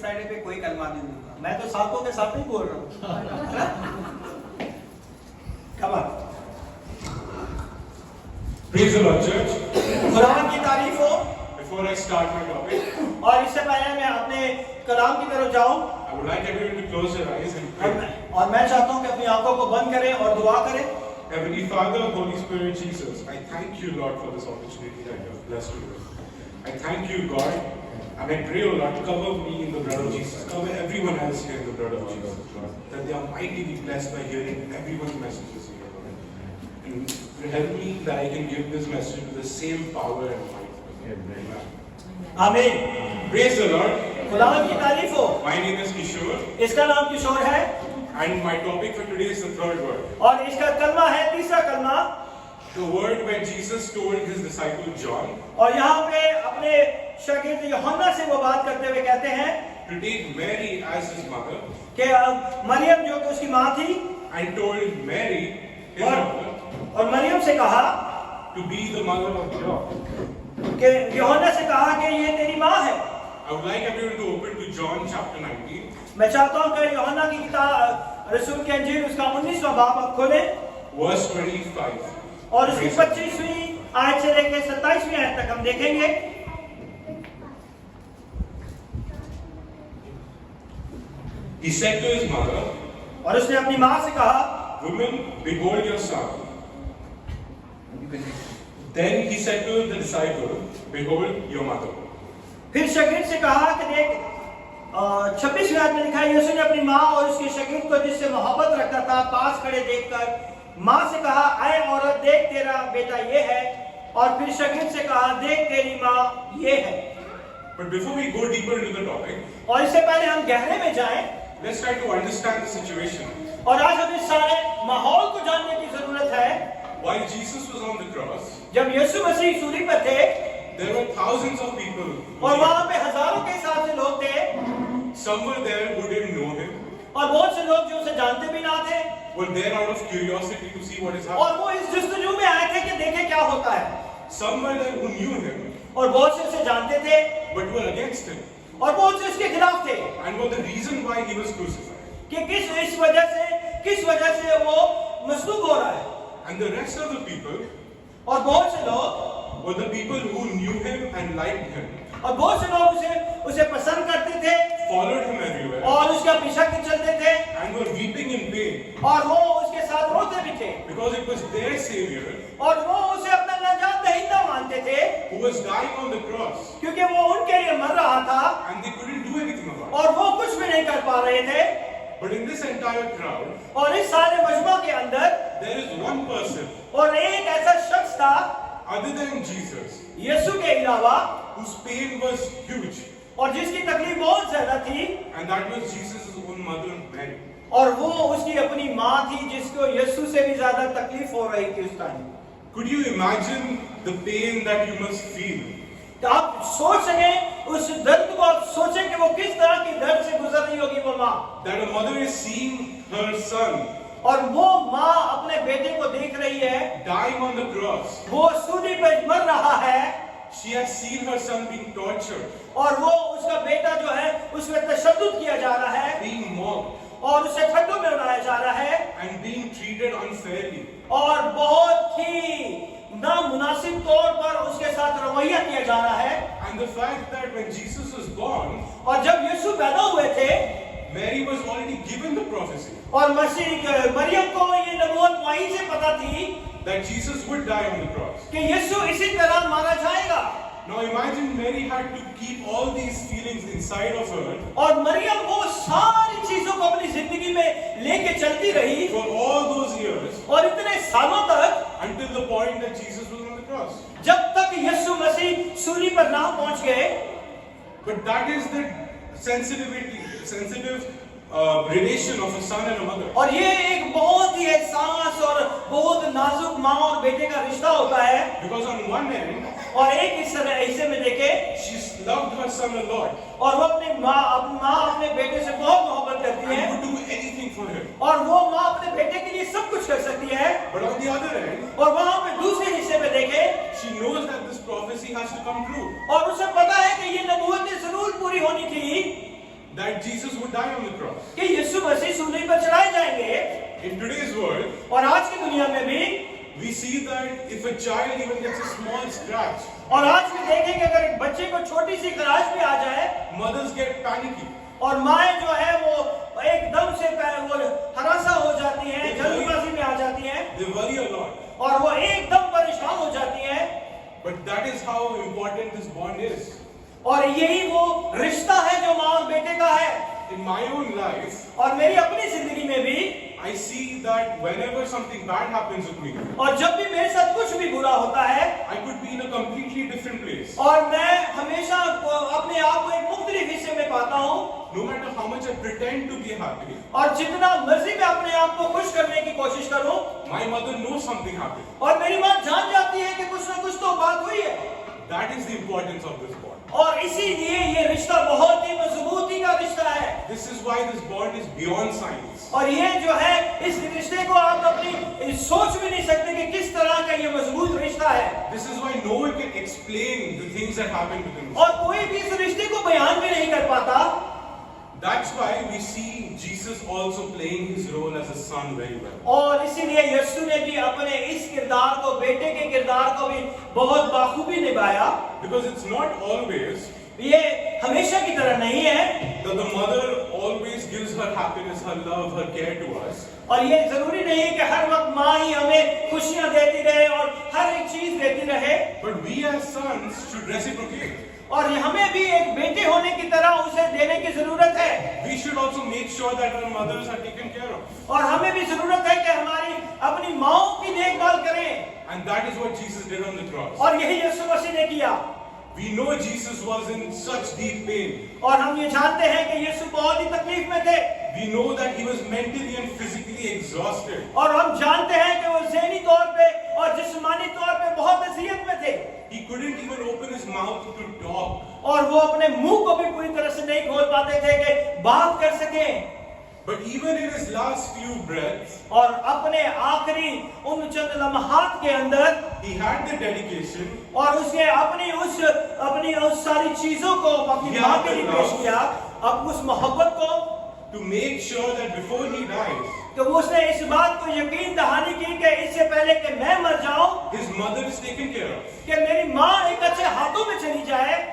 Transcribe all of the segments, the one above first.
Friday पे कोई कलमा नहीं दूंगा। मैं तो सातों के साथ ही बोल रहा हूँ। Come on. Praise the Lord, church. खुदावंद की तारीफ हो। Before I start my topic, और इससे पहले मैं अपने कलाम की तरफ जाऊं, I would like everyone to close their eyes and pray. और मैं चाहता हूं कि अपनी आंखों को बंद करें और दुआ करें। Heavenly Father, Holy Spirit, Jesus, I thank you, Lord, for this opportunity that you have blessed me with. I thank you, God, and I pray, O Lord, cover me in the blood of Jesus. Cover everyone else here in the blood of Jesus, Lord, that they are mightily blessed by hearing everyone's messages here, Lord. And help me that I can give this message with the same power and might. Amen. आमीन। Praise the Lord. खुदावंद की तारीफ हो। My name is Kishore, इसका नाम किशोर है and my topic for today is the third word. और इसका कलमा है तीसरा कलमा। The word when Jesus told his disciple John और यहाँ पे अपने शागिर्द यूहन्ना से वो बात करते हुए कहते हैं to take Mary as his mother, कि मरियम जो कि उसकी माँ थी, and told Mary, his mother, और मरियम से कहा to be the mother of John. कि यूहन्ना से कहा कि ये तेरी माँ है। I would like everyone to open to John chapter 19, मैं चाहता हूँ कि यूहन्ना की किताब रसूल के अंजील उसका 19वां बाब आप खोलें verse 25. और उसकी 25वीं आयत से लेकर 27वीं आयत तक हम देखेंगे। He said to his mother, और उसने अपनी माँ से कहा, Woman, behold your son. Then he said to the disciple, Behold your mother. फिर शागिर्द से कहा कि देख 26वीं आयत में लिखा है, यीशु ने अपनी माँ और उसके शागिर्द को जिससे मोहब्बत रखता था पास खड़े देखकर माँ से कहा, आए औरत, देख तेरा बेटा ये है। और फिर शागिर्द से कहा, देख तेरी माँ ये है। But before we go deeper into the topic, और इससे पहले हम गहरे में जाएं let's try to understand the situation. और आज हमें सारे माहौल को जानने की जरूरत है। While Jesus was on the cross, जब यीशु मसीह सूली पर थे there were thousands of people. और वहां पे हजारों के हिसाब से लोग थे Some were there who didn't know him, और बहुत से लोग जो उसे जानते भी ना थे were there out of curiosity to see what is और happening. वो इस जस्तजू में आए थे कि देखें क्या होता है। Some were there who knew him, और बहुत से उसे जानते थे but were against him, और बहुत से उसके खिलाफ थे and were the reason why he was crucified. कि किस वजह से वो मसलूब हो रहा है। And the rest of the people और बहुत से लोग were the people who knew him and liked him, और बहुत से लोग उसे पसंद करते थे followed him everywhere, और उसका पीछा के चलते थे and were weeping in pain और वो उसके साथ रोते भी थे because it was their Savior और वो उसे अपना नजात दहिंदा मानते थे who was dying on the cross, क्योंकि वो उनके लिए मर रहा था and they couldn't do anything about it. और वो कुछ भी नहीं कर पा रहे थे। But in this entire crowd, और इस सारे मजमा के अंदर there is one person और एक ऐसा शख्स था other than Jesus यीशु के अलावा whose pain was huge, और जिसकी तकलीफ बहुत ज्यादा थी and that was Jesus' own mother Mary. और वो उसकी अपनी माँ थी जिसको यीशु से भी ज्यादा तकलीफ हो रही थी उस time. Could you imagine the pain that you must feel? तो आप सोच सकें उस दर्द को, आप सोचें कि वो किस तरह की दर्द से गुजर रही होगी वो माँ। That a mother is seeing her son और वो माँ अपने बेटे को देख रही है, dying on the cross. वो सूली पर मर रहा है She has seen her son being tortured, और वो उसका बेटा जो है उसमें तशद्दुद किया जा रहा है being mocked, और उसे ठंडों में उड़ाया जा रहा है and being treated unfairly. और बहुत ही नामुनासिब तौर पर उसके साथ रवैया किया जा रहा है। And the fact that when Jesus was born, और जब यीशु पैदा हुए थे Mary was already given the prophecy और मरियम को ये नबूवत वहीं से पता थी that Jesus would die on the cross. कि यीशु इसी तरह मारा जाएगा। Now imagine Mary had to keep all these feelings inside of her और मरियम वो सारी चीजों को अपनी जिंदगी में लेके चलती रही for all those years और इतने सालों तक until the point that Jesus was on the cross. जब तक यीशु मसीह सूली पर ना पहुंच गए। But that is the sensitive relation of a son and a mother. और ये एक बहुत ही एहसास और बहुत नाजुक माँ और बेटे का रिश्ता होता है। Because on one end, और एक हिस्से में देखे she loved her son a lot और वो अपनी माँ अपने बेटे से बहुत मोहब्बत करती है and would do anything for him. और वो माँ अपने बेटे के लिए सब कुछ कर सकती है। But on the other end, और वहाँ पे दूसरे हिस्से में देखे she knows that this prophecy has to come true. और उसे पता है कि ये नबूवतें जरूर पूरी होनी थी। that Jesus would die on the cross. कि यीशु मसीह सूली पर चढ़ाए जाएंगे। In today's world, और आज की दुनिया में भी we see that if a child even gets a small scratch, और आज भी देखेंगे अगर एक बच्चे को छोटी सी खराश भी आ जाए mothers get panicky. और माएँ जो है वो एकदम से वो हरासा हो जाती हैं, जल्दबाजी में आ जाती हैं They worry a lot. और वो एकदम परेशान हो जाती हैं। But that is how important this bond is. और यही वो रिश्ता है जो माँ और बेटे का है। In my own life, और मेरी अपनी जिंदगी में भी I see that whenever something bad happens with me, और जब भी मेरे साथ कुछ भी बुरा होता है I could be in a completely different place. और मैं हमेशा अपने आप को एक मुख्तलिफ हिस्से में पाता हूँ No matter how much I pretend to be happy, और जितना मर्जी मैं अपने आप को खुश करने की कोशिश करूँ my mother knows something happened. और मेरी माँ जान जाती है कि कुछ ना कुछ तो बात हुई है। That is the importance of this bond. और इसीलिए ये रिश्ता बहुत ही मजबूती का रिश्ता है। This is why this bond is beyond science. और ये जो है इस रिश्ते को आप अपनी सोच भी नहीं सकते कि किस तरह का ये मजबूत रिश्ता है। This is why no one can explain the things that happen within us. और कोई भी इस रिश्ते को बयान भी नहीं कर पाता। That's why we see Jesus also playing his role as a son very well. और इसीलिए यीशु ने भी अपने इस किरदार को, बेटे के किरदार को भी बहुत बाखूबी निभाया। Because it's not always ये हमेशा की तरह नहीं है that the mother always gives her happiness, her love, her care to us. और ये जरूरी नहीं है कि हर वक्त माँ ही हमें खुशियां देती रहे और हर एक चीज देती रहे। But we as sons should reciprocate. और हमें भी एक बेटे होने की तरह उसे देने की जरूरत है। We should also make sure that our mothers are taken care of. और हमें भी जरूरत है कि हमारी अपनी माँओं की देखभाल करें। And that is what Jesus did on the cross. और यही यीशु मसीह ने किया। We know Jesus was in such deep pain. और हम ये जानते हैं कि यीशु बहुत ही तकलीफ में थे। We know that he was mentally and physically exhausted. और हम जानते हैं कि वो ज़हनी तौर पे और जिस्मानी तौर पे बहुत अज़ियत में थे। He couldn't even open his mouth to talk. और वो अपने मुंह को भी पूरी तरह से नहीं खोल पाते थे कि बात कर सकें। But even in his last few breaths, और अपने आखिरी उन चंद लम्हात के अंदर he had the dedication. और उसने अपनी उस सारी चीजों को अपनी माँ के लिए पेश किया, अब उस मोहब्बत को, To make sure that before he dies, तो उसने इस बात को यकीन दहानी की कि इससे पहले कि मैं मर जाऊं his mother is taken care of. कि मेरी माँ एक अच्छे हाथों में चली जाए।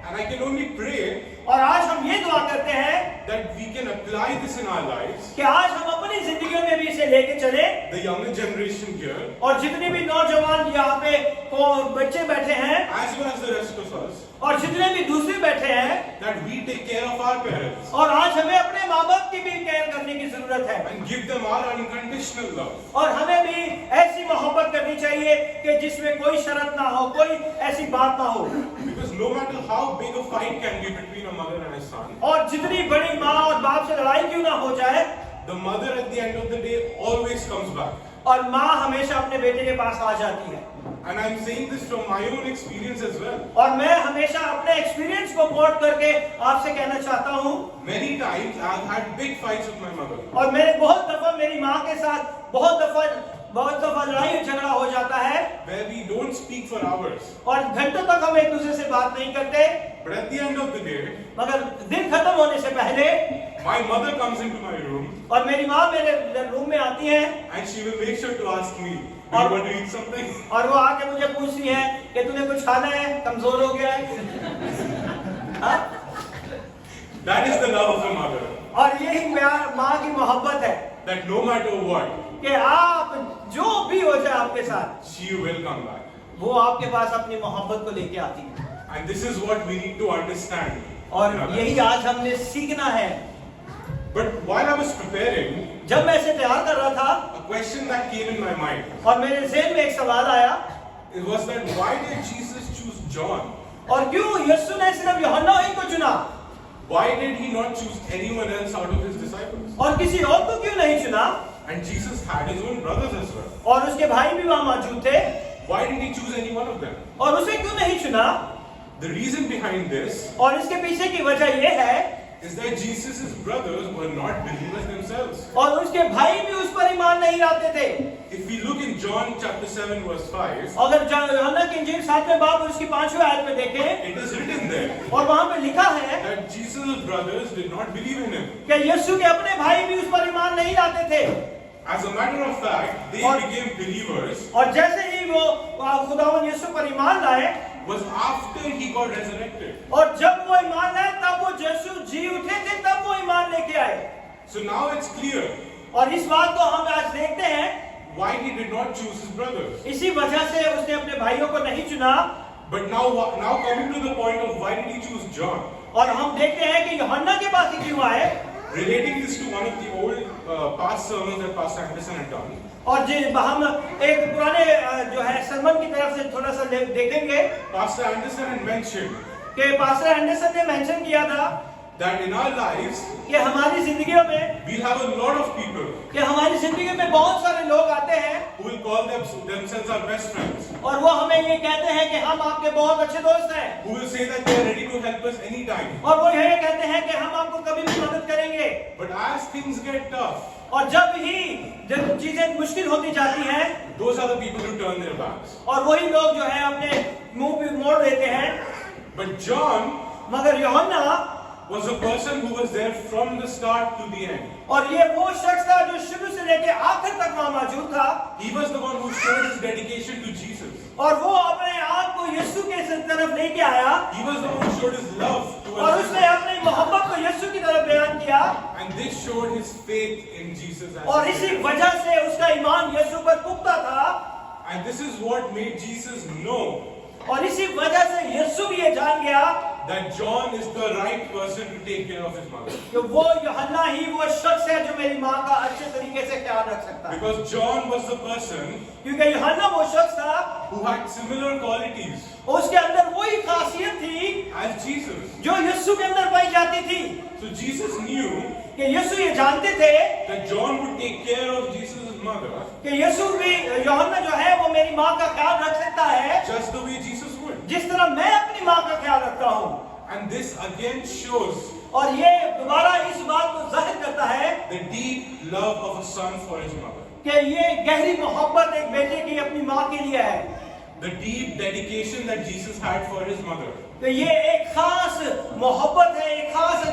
And I can only pray और आज हम ये दुआ करते हैं that we can apply this in our lives. कि आज हम अपनी जिंदगियों में भी इसे लेके चले। The younger generation here, और जितने भी नौजवान यहाँ पे बच्चे बैठे हैं as well as the rest of us, और जितने भी दूसरे बैठे हैं, that we take care of our parents और आज हमें अपने माँ बाप की भी केयर करने की जरूरत है। and give them our unconditional love. और हमें भी ऐसी मोहब्बत करनी चाहिए कि जिसमें कोई शर्त ना हो, कोई ऐसी बात ना हो। Because no matter how big a fight can be between a mother and a son, और जितनी बड़ी माँ और बाप से लड़ाई क्यों ना हो जाए, the mother at the end of the day always comes back. और माँ हमेशा अपने बेटे के पास आ जाती है। And I'm saying this from my own experience as well. और मैं हमेशा अपने एक्सपीरियंस को कोट करके आपसे कहना चाहता हूँ। Many times I've had big fights with my mother. और मैंने बहुत दफा मेरी माँ के साथ बहुत दफा लड़ाई झगड़ा हो जाता है Where we don't speak for hours. और घंटों तक हम एक दूसरे से बात नहीं करते, But at the end of the day, मगर दिन खत्म होने से पहले my mother comes into my room और मेरी माँ मेरे रूम में आती है and she will make sure to ask me, do you want to eat something? और वो आके मुझे पूछती है कि तूने कुछ खाना है, कमजोर हो गया है। हाँ? That is the love of a mother. और यही प्यार माँ की मोहब्बत है That no matter what, कि आप जो भी हो जाए आपके साथ, she will come back. वो आपके पास अपनी मोहब्बत को लेके आती है। And this is what we need to understand. और यही आज हमने सीखना है। But while I was preparing, जब मैं इसे तैयार कर रहा था a question that came in my mind, और मेरे ज़हन में एक सवाल आया, it was that why did Jesus choose John? और क्यों यीशु ने सिर्फ यूहन्ना ही को चुना Why did he not choose anyone else out of his disciples? और किसी और को क्यों नहीं चुना? And Jesus had his own brothers as well. और उसके भाई भी वहां मौजूद थे Why did he choose any one of them? और उसे क्यों नहीं चुना? The reason behind this और इसके पीछे की वजह यह है is that Jesus' brothers were not believers themselves. और उसके भाई भी उस पर ईमान नहीं लाते थे। If we look in John chapter 7 verse 5, अगर यूहन्ना की इंजील 7वें बाब और उसकी 5वीं आयत में देखें, it is written there और वहां पे लिखा है that Jesus' brothers did not believe in him. कि यीशु के अपने भाई भी उस पर ईमान नहीं लाते थे। As a matter of fact, they और- became believers और जैसे ही वो खुदावंद यीशु पर ईमान लाए, was after he got resurrected. और जब वो ईमान लाए तब वो यीशु जी उठे थे, तब वो ईमान लेके आए। So now it's clear और इस बात को हम आज देखते हैं, why he did not choose his brothers. इसी वजह से उसने अपने भाइयों को नहीं चुना। But now coming to the point of why did he choose John? और हम देखते हैं कि यूहन्ना के पास ही क्यों आए। Relating this to one of the old past sermons that Pastor Anderson had done. और हम एक पुराने जो है सरमन की तरफ से थोड़ा सा देखेंगे Pastor Anderson had mentioned कि पास्टर एंडरसन ने मेंशन किया था that in our lives कि हमारी जिंदगियों में we'll have a lot of people कि हमारी जिंदगी में बहुत सारे लोग आते हैं who will call themselves our best friends, और वो हमें ये कहते हैं कि हम आपके बहुत अच्छे दोस्त हैं, who will say that they are ready to help us anytime. और वो ये कहते हैं कि हम आपको कभी भी मदद करेंगे। But as things get tough, और जब चीजें मुश्किल होती जाती हैं, those are the people who turn their backs. और वही लोग जो है अपने मुंह पे मोड़ देते हैं। But John मगर यूहन्ना was a person who was there from the start to the end. और ये वो शख्स था जो शुरू से लेकर आखिर तक वहां मौजूद था, He was the one who showed his dedication to Jesus. और वो अपने आप को यीशु के तरफ लेके आया, He was the one who showed his love और towards उसने Jesus. अपनी मोहब्बत को यीशु की तरफ बयान किया, And this showed his faith in Jesus as और his इसी Savior. वजह से उसका ईमान यीशु पर पुख्ता था, And this is what made Jesus know और इसी वजह से यीशु भी ये जान गया that John is the right person to take care of his mother. कि वो यूहन्ना ही वो शख्स है जो मेरी माँ का अच्छे तरीके से ख्याल रख सकता है, Because John was the person क्योंकि यूहन्ना वो शख्स था who had similar qualities और उसके अंदर वही खासियत थी as Jesus. जो यीशु के अंदर पाई जाती थी। So Jesus knew कि यीशु ये जानते थे that John would take care of Jesus' mother कि यीशु भी यूहन्ना जो है वो मेरी माँ का ख्याल रख सकता है just the way Jesus would. जिस तरह मैं अपनी माँ का ख्याल रखता हूँ। And this again shows और ये दोबारा इस बात को जाहिर करता है the deep love of a son for his mother. कि ये गहरी मोहब्बत एक बेटे की अपनी माँ के लिए है, The deep dedication that Jesus had for his mother. तो ये एक खास मोहब्बत है, एक खास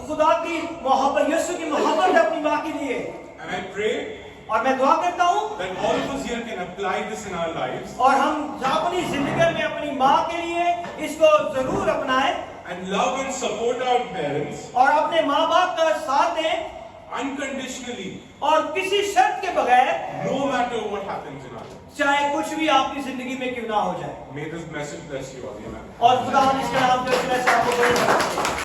खुदा की मोहब्बत, यीशु की मोहब्बत है अपनी माँ के लिए। And I pray और मैं दुआ करता हूँ that all of us here can apply this in our lives और हम अपनी जिंदगी में अपनी माँ के लिए इसको जरूर अपनाएं and love and support our parents और अपने माँ बाप का साथ दें unconditionally, और किसी शर्त के बगैर, no matter what happens in our lives. चाहे कुछ भी आपकी जिंदगी में क्यों ना हो जाए। May this message bless you all. Amen. और खुदा इसका नाम